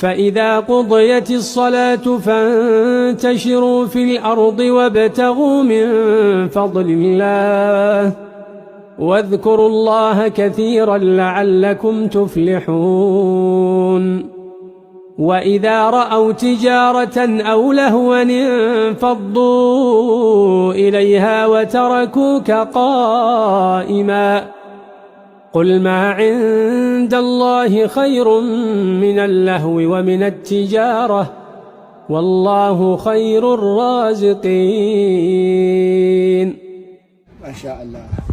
فإذا قضيت الصلاة فانتشروا في الأرض وابتغوا من فضل الله واذكروا الله كثيرا لعلكم تفلحون. وإذا رأوا تجارة أو لهوا انفضوا إليها وتركوك قائما قل ما عند الله خير من اللهو ومن التجارة والله خير الرازقين. ما شاء الله.